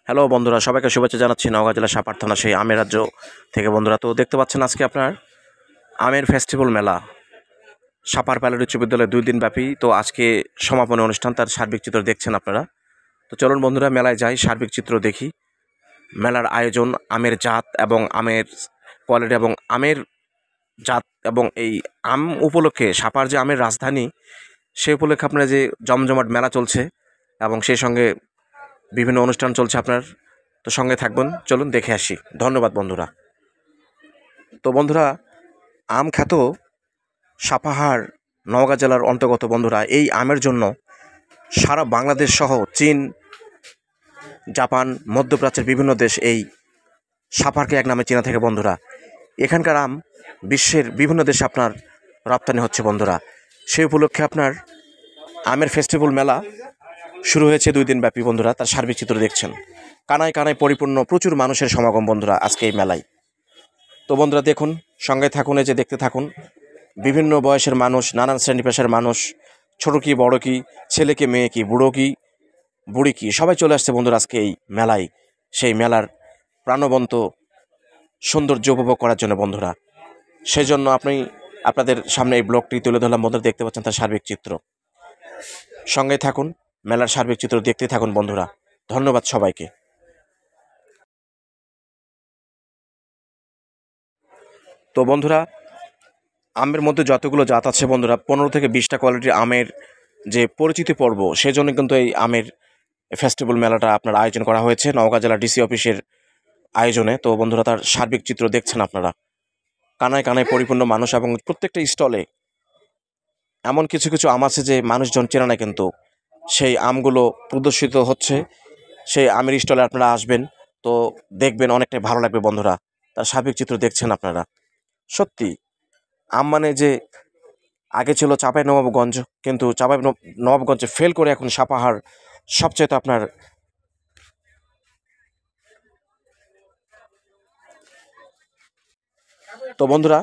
Hello বন্ধুরা, সবাইকে শুভেচ্ছা জানাচ্ছি নওগাঁ জেলা সাপাহার থানা সেই আমের রাজ্য থেকে। বন্ধুরা, তো দেখতে পাচ্ছেন আজকে আপনার আমের ফেস্টিভ্যাল মেলা সাপাহার পাইলট উচ্চ বিদ্যালয়ে 2 দিন ব্যাপী। তো আজকে সমাপনী অনুষ্ঠান, তার সার্বিক চিত্র দেখছেন আপনারা। তো চলুন বন্ধুরা, মেলায় যাই, সার্বিক চিত্র দেখি। মেলার আয়োজন, আমের জাত এবং আমের কোয়ালিটি এবং আমের জাত এবং এই আম উপলক্ষে সাপাহার যে আমের রাজধানী, সেই উপলক্ষে আপনার যে জমজমাট মেলা চলছে এবং সেই সঙ্গে বিভিন্ন অনুষ্ঠান চলছে আপনার। তো সঙ্গে থাকবেন, চলুন দেখে আসি। ধন্যবাদ বন্ধুরা। তো বন্ধুরা, আম খ্যাত সাপাহার নওগাঁ জেলার অন্তর্গত বন্ধুরা, এই আমের জন্য সারা বাংলাদেশ সহ চীন, জাপান, মধ্যপ্রাচ্যের বিভিন্ন দেশ এই সাপাহারকে এক নামে চেনা থাকে বন্ধুরা। এখানকার আম বিশ্বের বিভিন্ন দেশে আপনার রপ্তানি হচ্ছে বন্ধুরা। সেই উপলক্ষে আপনার আমের ফেস্টিভ্যাল মেলা শুরু হয়েছে 2 দিন ব্যাপী বন্ধুরা। তার সার্বিক চিত্র দেখছেন। কানায় কানায় পরিপূর্ণ, প্রচুর মানুষের সমাগম বন্ধুরা আজকে এই মেলায়। তো বন্ধুরা দেখুন, সঙ্গে থাকুন, এই যে দেখতে থাকুন। বিভিন্ন বয়সের মানুষ, নানান শ্রেণী পেশার মানুষ, ছোটো কি বড় কি, ছেলে কি মেয়ে কি, বুড়ো কি বুড়ি কি, সবাই চলে আসছে বন্ধুরা আজকে এই মেলায়। সেই মেলার প্রাণবন্ত সৌন্দর্য উপভোগ করার জন্য বন্ধুরা। সেই জন্য আপনাদের সামনে এই ব্লগটি তুলে ধরলাম বন্ধুরা। দেখতে পাচ্ছেন তার সার্বিক চিত্র। সঙ্গে থাকুন, মেলার সার্বিক চিত্র দেখতে থাকুন বন্ধুরা। ধন্যবাদ সবাইকে। তো বন্ধুরা, আমের মধ্যে যতগুলো জাত আছে বন্ধুরা, 15 থেকে 20টা কোয়ালিটির আমের যে পরিচিতি পর্ব, সেজন্য কিন্তু এই আমের ফেস্টিভ্যাল মেলাটা আপনার আয়োজন করা হয়েছে নওগাঁ জেলা ডিসি অফিসের আয়োজনে। তো বন্ধুরা, তার সার্বিক চিত্র দেখছেন আপনারা। কানায় কানায় পরিপূর্ণ মানুষ এবং প্রত্যেকটা স্টলে এমন কিছু কিছু আম আছে যে মানুষজন চেনে না, কিন্তু সেই আমগুলো প্রদর্শিত হচ্ছে। সেই আমের স্টলে আপনারা আসবেন, তো দেখবেন অনেকটাই ভালো লাগবে বন্ধুরা। তার সার্বিক চিত্র দেখছেন আপনারা। সত্যি আম মানে যে আগে ছিল চাঁপাইনবাবগঞ্জ, কিন্তু চাঁপাইনবাবগঞ্জে ফেল করে এখন সাপাহার সবচেয়ে আপনার তো বন্ধুরা,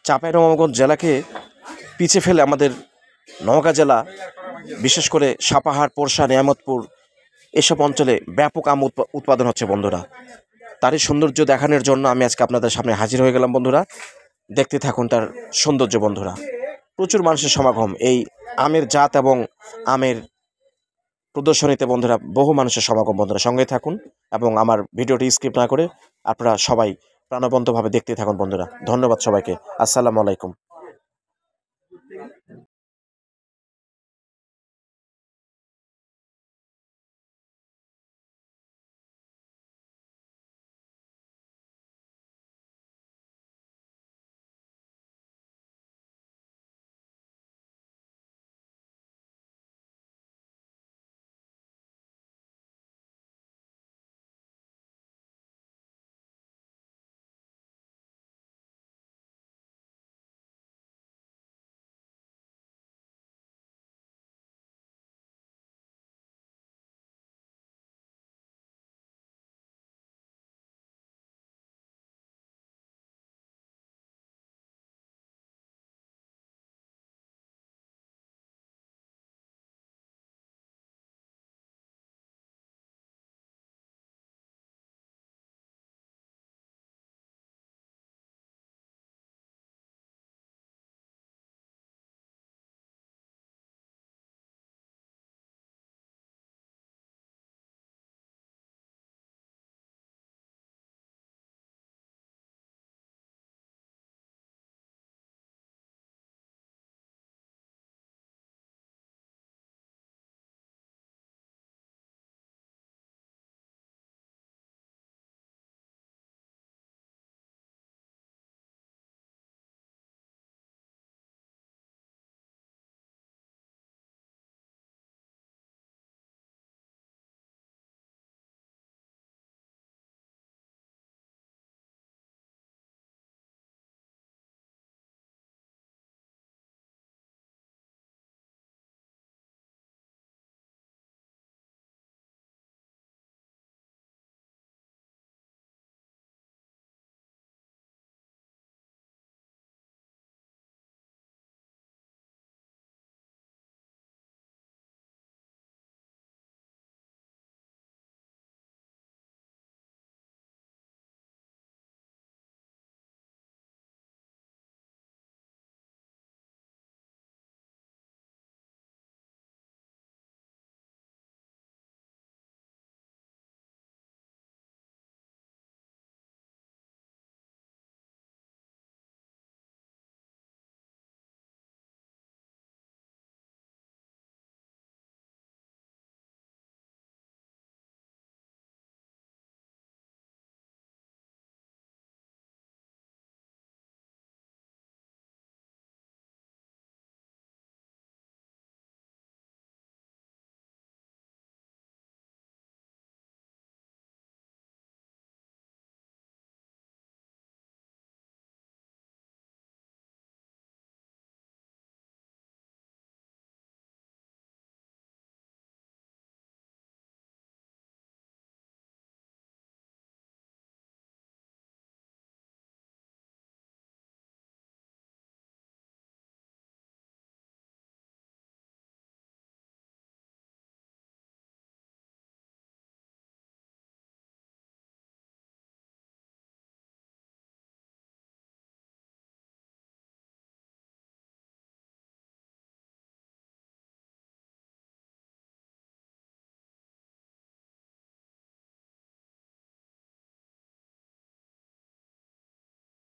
চাঁপাইনবাবগঞ্জ জেলাকে পিছিয়ে ফেলে আমাদের নওগাঁ জেলা, বিশেষ করে সাপাহার, পোরশা, নিয়ামতপুর এসব অঞ্চলে ব্যাপক আম উৎপাদন হচ্ছে বন্ধুরা। তারই সৌন্দর্য দেখানোর জন্য আমি আজকে আপনাদের সামনে হাজির হয়ে গেলাম বন্ধুরা। দেখতে থাকুন তার সৌন্দর্য বন্ধুরা। প্রচুর মানুষের সমাগম এই আমের জাত এবং আমের প্রদর্শনীতে বন্ধুরা। বহু মানুষের সমাগম বন্ধুরা। সঙ্গে থাকুন এবং আমার ভিডিওটি স্কিপ না করে আপনারা সবাই প্রাণবন্তভাবে দেখতে থাকুন বন্ধুরা। ধন্যবাদ সবাইকে। আসসালামু আলাইকুম।